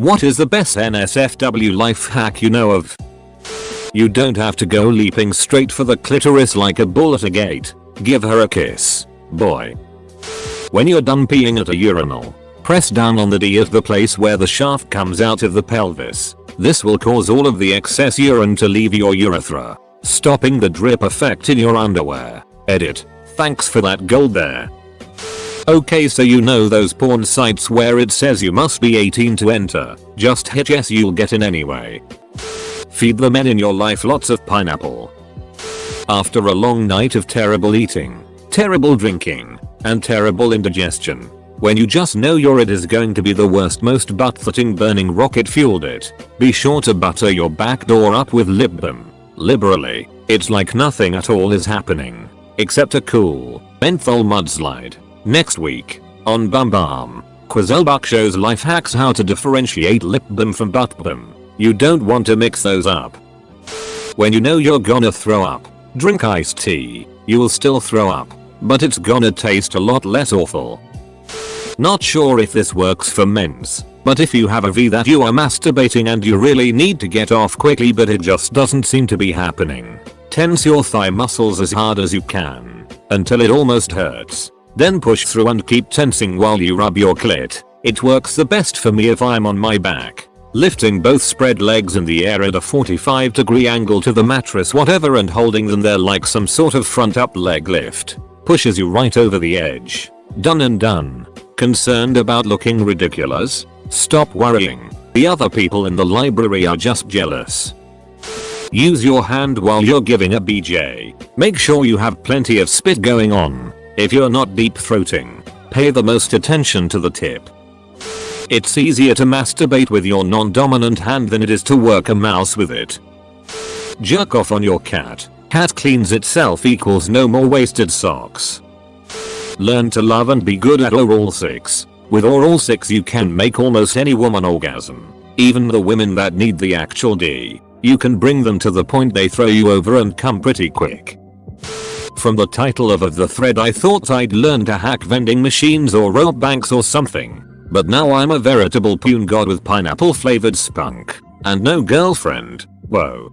What is the best NSFW life hack you know of? You don't have to go leaping straight for the clitoris like a bull at a gate. Give her a kiss, boy. When you're done peeing at a urinal, press down on the D at the place where the shaft comes out of the pelvis. This will cause all of the excess urine to leave your urethra, stopping the drip effect in your underwear. Edit. Thanks for that gold there. Okay, so you know those porn sites where it says you must be 18 to enter. Just hit yes, you'll get in anyway. Feed the men in your life lots of pineapple. After a long night of terrible eating, terrible drinking, and terrible indigestion, when you just know your it is going to be the worst, most butt-footing burning rocket fueled it, be sure to butter your back door up with lip balm. Liberally, it's like nothing at all is happening, except a cool menthol mudslide. Next week, on Bum Bum, Quizelbuck shows life hacks how to differentiate lip balm from butt balm. You don't want to mix those up. When you know you're gonna throw up, drink iced tea. You will still throw up, but it's gonna taste a lot less awful. Not sure if this works for men's, but if you have a V that you are masturbating and you really need to get off quickly but it just doesn't seem to be happening, tense your thigh muscles as hard as you can, until it almost hurts. Then push through and keep tensing while you rub your clit. It works the best for me if I'm on my back, lifting both spread legs in the air at a 45-degree angle to the mattress whatever and holding them there like some sort of front up leg lift. Pushes you right over the edge. Done and done. Concerned about looking ridiculous? Stop worrying. The other people in the library are just jealous. Use your hand while you're giving a BJ. Make sure you have plenty of spit going on. If you're not deep throating, pay the most attention to the tip. It's easier to masturbate with your non-dominant hand than it is to work a mouse with it. Jerk off on your cat. Cat cleans itself equals no more wasted socks. Learn to love and be good at oral sex. With oral sex you can make almost any woman orgasm. Even the women that need the actual D. You can bring them to the point they throw you over and come pretty quick. From the title of the thread I thought I'd learn to hack vending machines or rob banks or something. But now I'm a veritable poon god with pineapple flavored spunk. And no girlfriend. Whoa.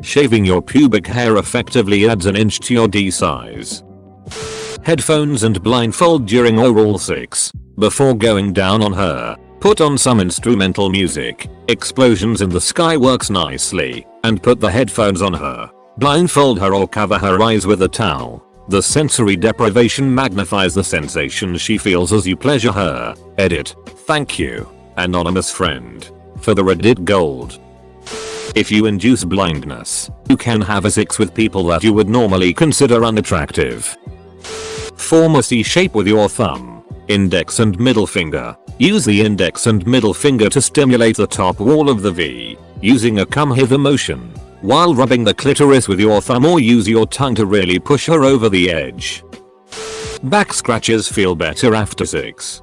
Shaving your pubic hair effectively adds an inch to your D size. Headphones and blindfold during oral sex. Before going down on her, put on some instrumental music. Explosions in the sky works nicely. And put the headphones on her. Blindfold her or cover her eyes with a towel. The sensory deprivation magnifies the sensation she feels as you pleasure her. Edit. Thank you, anonymous friend, for the Reddit gold. If you induce blindness, you can have a sex with people that you would normally consider unattractive. Form a C shape with your thumb, index and middle finger. Use the index and middle finger to stimulate the top wall of the V, using a come hither motion, while rubbing the clitoris with your thumb, or use your tongue to really push her over the edge. Back scratches feel better after sex.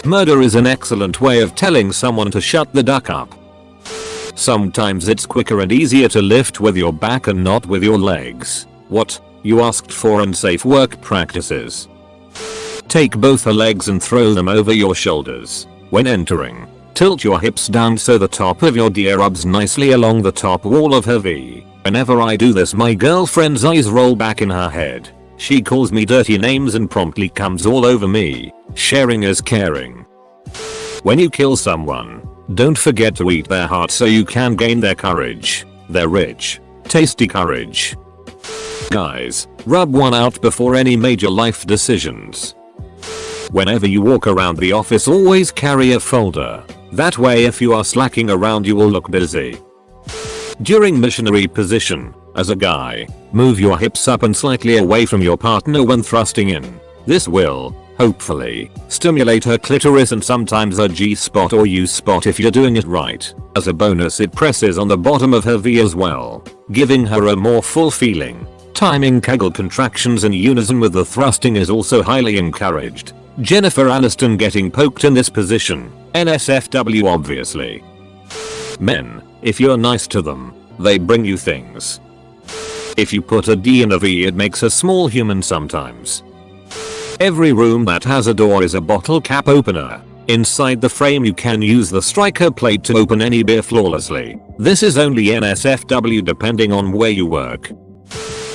Murder is an excellent way of telling someone to shut the duck up. Sometimes it's quicker and easier to lift with your back and not with your legs. What? You asked for unsafe work practices. Take both her legs and throw them over your shoulders. When entering, tilt your hips down so the top of your D rubs nicely along the top wall of her V. Whenever I do this, my girlfriend's eyes roll back in her head. She calls me dirty names and promptly comes all over me. Sharing is caring. When you kill someone, don't forget to eat their heart so you can gain their courage. Their rich, tasty courage. Guys, rub one out before any major life decisions. Whenever you walk around the office, always carry a folder. That way if you are slacking around you will look busy. During missionary position, as a guy, move your hips up and slightly away from your partner when thrusting in. This will, hopefully, stimulate her clitoris and sometimes her G-spot or U-spot if you're doing it right. As a bonus, it presses on the bottom of her V as well, giving her a more full feeling. Timing Kegel contractions in unison with the thrusting is also highly encouraged. Jennifer Aniston getting poked in this position. NSFW obviously. Men, if you're nice to them, they bring you things. If you put a D in a V, it makes a small human sometimes. Every room that has a door is a bottle cap opener. Inside the frame you can use the striker plate to open any beer flawlessly. This is only NSFW depending on where you work.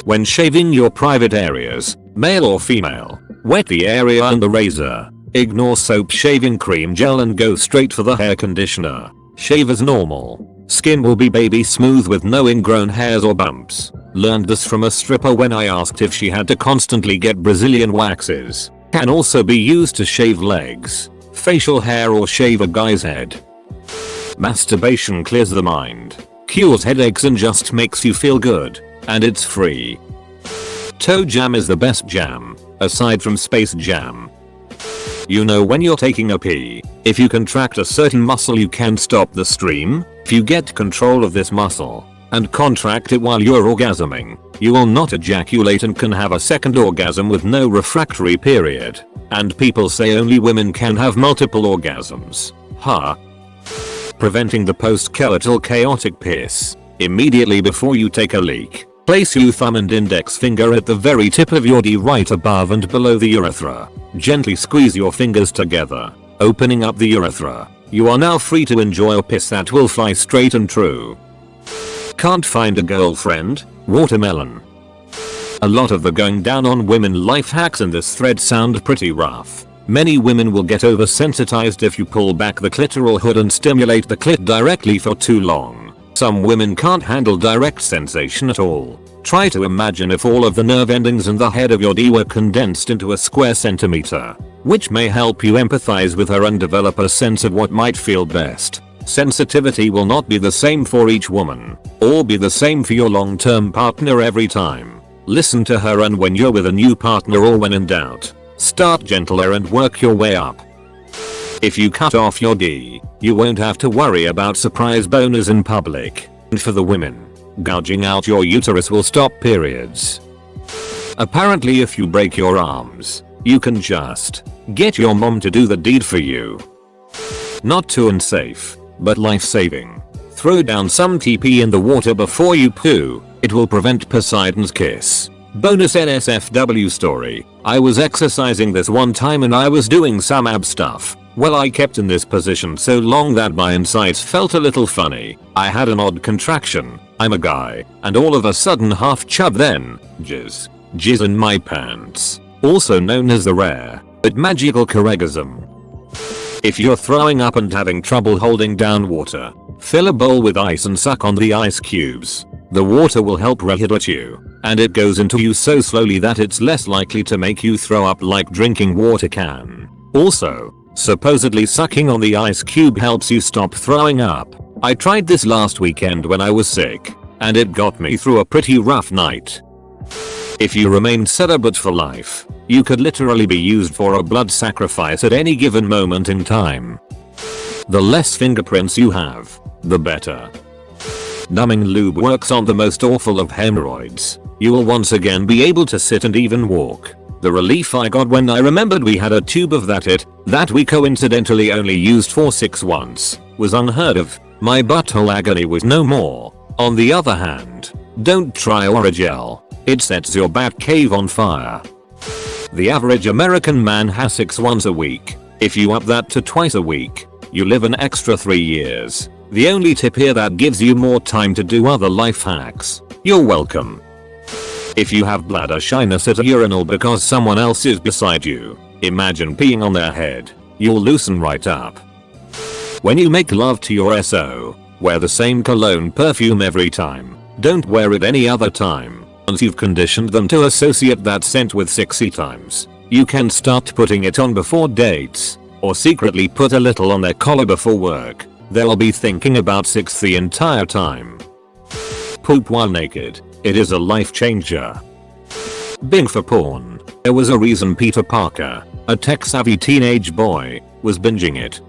When shaving your private areas, male or female, wet the area under razor. Ignore soap shaving cream gel and go straight for the hair conditioner. Shave as normal. Skin will be baby smooth with no ingrown hairs or bumps. Learned this from a stripper when I asked if she had to constantly get Brazilian waxes. Can also be used to shave legs, facial hair or shave a guy's head. Masturbation clears the mind, cures headaches and just makes you feel good. And it's free. Toe jam is the best jam, aside from Space Jam. You know when you're taking a pee, if you contract a certain muscle you can stop the stream. If you get control of this muscle and contract it while you're orgasming, you will not ejaculate and can have a second orgasm with no refractory period. And people say only women can have multiple orgasms. Huh? Preventing the post-coital chaotic piss. Immediately before you take a leak, place your thumb and index finger at the very tip of your D right above and below the urethra. Gently squeeze your fingers together, opening up the urethra. You are now free to enjoy a piss that will fly straight and true. Can't find a girlfriend? Watermelon. A lot of the going down on women life hacks in this thread sound pretty rough. Many women will get oversensitized if you pull back the clitoral hood and stimulate the clit directly for too long. Some women can't handle direct sensation at all. Try to imagine if all of the nerve endings and the head of your D were condensed into a square centimeter, which may help you empathize with her and develop a sense of what might feel best. Sensitivity will not be the same for each woman, or be the same for your long-term partner every time. Listen to her, and when you're with a new partner or when in doubt, start gentler and work your way up. If you cut off your D, you won't have to worry about surprise boners in public. And for the women, gouging out your uterus will stop periods. Apparently if you break your arms, you can just get your mom to do the deed for you. Not too unsafe, but life-saving. Throw down some TP in the water before you poo. It will prevent Poseidon's kiss. Bonus NSFW story. I was exercising this one time and I was doing some ab stuff. Well, I kept in this position so long that my insides felt a little funny. I had an odd contraction. I'm a guy, and all of a sudden half chub then jizz in my pants. Also known as the rare but magical corregasm. If you're throwing up and having trouble holding down water, fill a bowl with ice and suck on the ice cubes. The water will help rehydrate you, and it goes into you so slowly that it's less likely to make you throw up like drinking water can. Also, supposedly sucking on the ice cube helps you stop throwing up. I tried this last weekend when I was sick, and it got me through a pretty rough night. If you remain celibate for life, you could literally be used for a blood sacrifice at any given moment in time. The less fingerprints you have, the better. Numbing lube works on the most awful of hemorrhoids. You will once again be able to sit and even walk. The relief I got when I remembered we had a tube of that we coincidentally only used for 6 once was unheard of. My butthole agony was no more. On the other hand, don't try Oragel. It sets your bat cave on fire. The average American man has sex once a week. If you up that to twice a week, you live an extra 3 years. The only tip here that gives you more time to do other life hacks. You're welcome. If you have bladder shyness at a urinal because someone else is beside you, imagine peeing on their head. You'll loosen right up. When you make love to your SO, wear the same cologne perfume every time. Don't wear it any other time. Once you've conditioned them to associate that scent with sexy times, you can start putting it on before dates, or secretly put a little on their collar before work. They'll be thinking about sex the entire time. Poop while naked. It is a life changer. Bing for porn. There was a reason Peter Parker, a tech-savvy teenage boy, was binging it.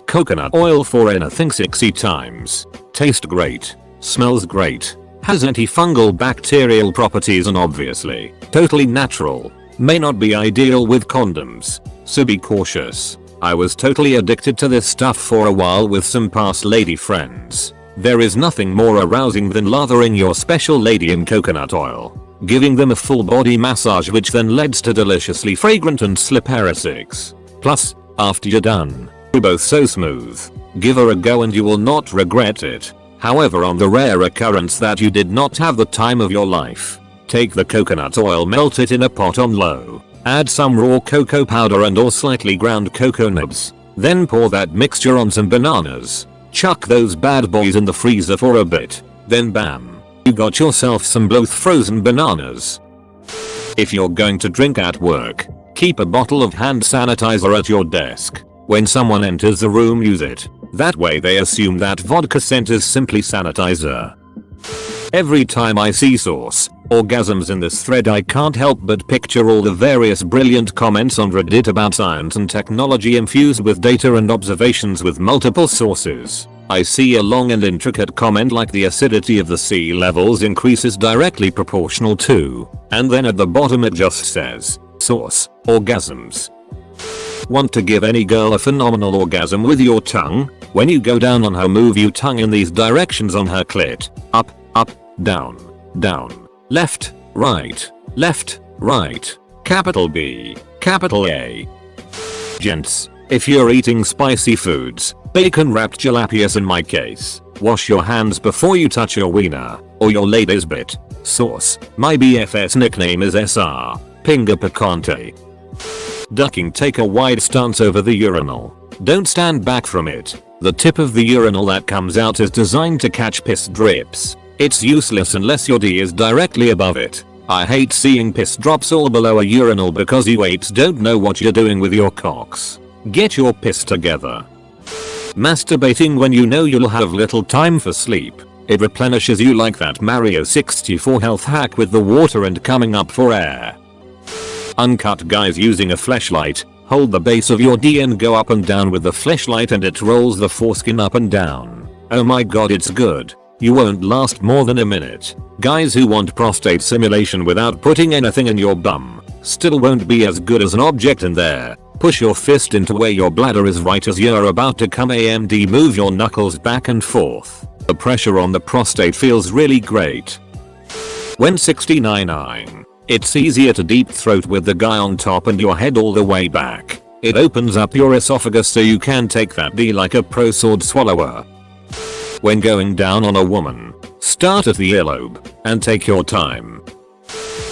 Coconut oil for anything 60 times. Tastes great. Smells great. Has antifungal bacterial properties and obviously, totally natural. May not be ideal with condoms, so be cautious. I was totally addicted to this stuff for a while with some past lady friends. There is nothing more arousing than lathering your special lady in coconut oil, giving them a full body massage which then leads to deliciously fragrant and slippery sex. Plus, After you're done, you're both so smooth. Give her a go and you will not regret it. However, on the rare occurrence that you did not have the time of your life, take the coconut oil, melt it in a pot on low. Add some raw cocoa powder and or slightly ground cocoa nibs. Then pour that mixture on some bananas. Chuck those bad boys in the freezer for a bit. Then bam, you got yourself some both frozen bananas. If you're going to drink at work, keep a bottle of hand sanitizer at your desk. When someone enters the room, use it. That way they assume that vodka scent is simply sanitizer. Every time I see source orgasms in this thread, I can't help but picture all the various brilliant comments on Reddit about science and technology infused with data and observations with multiple sources. I see a long and intricate comment like the acidity of the sea levels increases directly proportional to, and then at the bottom it just says, source, orgasms. Want to give any girl a phenomenal orgasm with your tongue? When you go down on her, move your tongue in these directions on her clit. Up, up, down, down, left, right, capital B, capital A. Gents, if you're eating spicy foods, bacon wrapped jalapenos in my case, wash your hands before you touch your wiener, or your lady's bit. Source, my BFS nickname is SR, Pinga Picante. Ducking, take a wide stance over the urinal. Don't stand back from it. The tip of the urinal that comes out is designed to catch piss drips. It's useless unless your D is directly above it. I hate seeing piss drops all below a urinal because you apes don't know what you're doing with your cocks. Get your piss together. Masturbating when you know you'll have little time for sleep. It replenishes you like that Mario 64 health hack with the water and coming up for air. Uncut guys using a fleshlight. Hold the base of your D and go up and down with the fleshlight and it rolls the foreskin up and down. Oh my god, it's good. You won't last more than a minute. Guys who want prostate simulation without putting anything in your bum still won't be as good as an object in there. Push your fist into where your bladder is right as you're about to come. AMD, move your knuckles back and forth. The pressure on the prostate feels really great. When 69ing, it's easier to deep throat with the guy on top and your head all the way back. It opens up your esophagus so you can take that D like a pro sword swallower. When going down on a woman, start at the earlobe and take your time.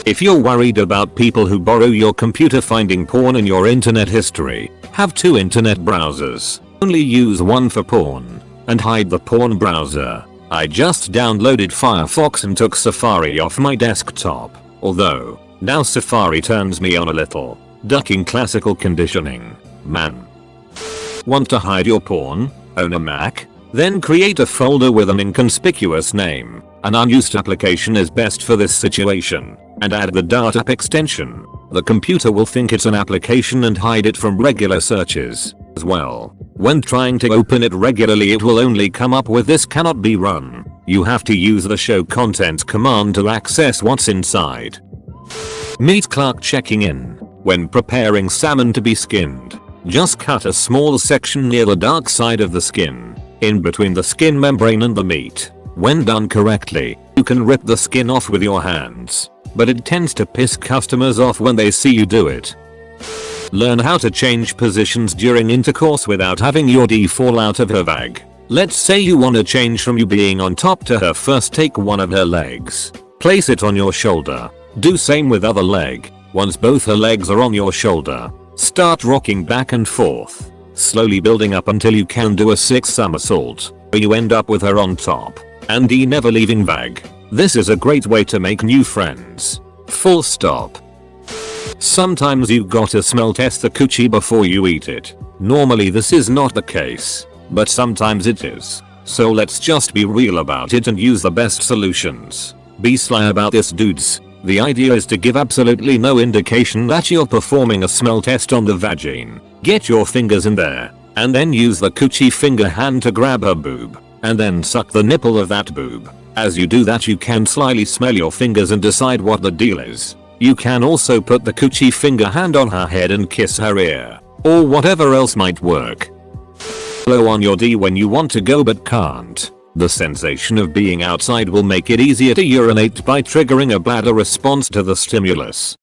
If you're worried about people who borrow your computer finding porn in your internet history, have 2 internet browsers. Only use one for porn and hide the porn browser. I just downloaded Firefox and took Safari off my desktop. Although, now Safari turns me on a little. Ducking classical conditioning. Man. Want to hide your porn? Own a Mac? Then create a folder with an inconspicuous name. An unused application is best for this situation. And add the data extension. The computer will think it's an application and hide it from regular searches as well. When trying to open it regularly, it will only come up with "this cannot be run." You have to use the show contents command to access what's inside. Meet Clark checking in. When preparing salmon to be skinned, just cut a small section near the dark side of the skin, in between the skin membrane and the meat. When done correctly, you can rip the skin off with your hands, but it tends to piss customers off when they see you do it. Learn how to change positions during intercourse without having your D fall out of her bag. Let's say you want to change from you being on top to her. First, take one of her legs, place it on your shoulder. Do same with other leg. Once both her legs are on your shoulder, start rocking back and forth, slowly building up until you can do a 6 somersault, where you end up with her on top and D never leaving bag. This is a great way to make new friends. Full stop. Sometimes you gotta smell test the coochie before you eat it. Normally this is not the case, but sometimes it is. So let's just be real about it and use the best solutions. Be sly about this, dudes. The idea is to give absolutely no indication that you're performing a smell test on the vagine. Get your fingers in there, and then use the coochie finger hand to grab her boob, and then suck the nipple of that boob. As you do that, you can slyly smell your fingers and decide what the deal is. You can also put the coochie finger hand on her head and kiss her ear, or whatever else might work. Blow on your D when you want to go but can't. The sensation of being outside will make it easier to urinate by triggering a bladder response to the stimulus.